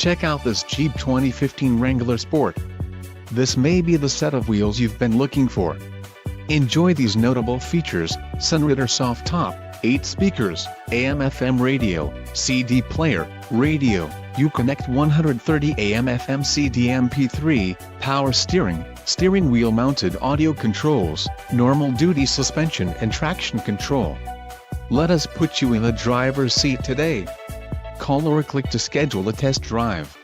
Check out this Jeep 2015 Wrangler Sport. This may be the set of wheels you've been looking for. Enjoy these notable features: sunroof soft top, 8 speakers, AM/FM radio, CD player, radio, Uconnect 130 AM/FM CD MP3, power steering, steering wheel mounted audio controls, normal duty suspension and traction control. Let us put you in the driver's seat today. Call or click to schedule a test drive.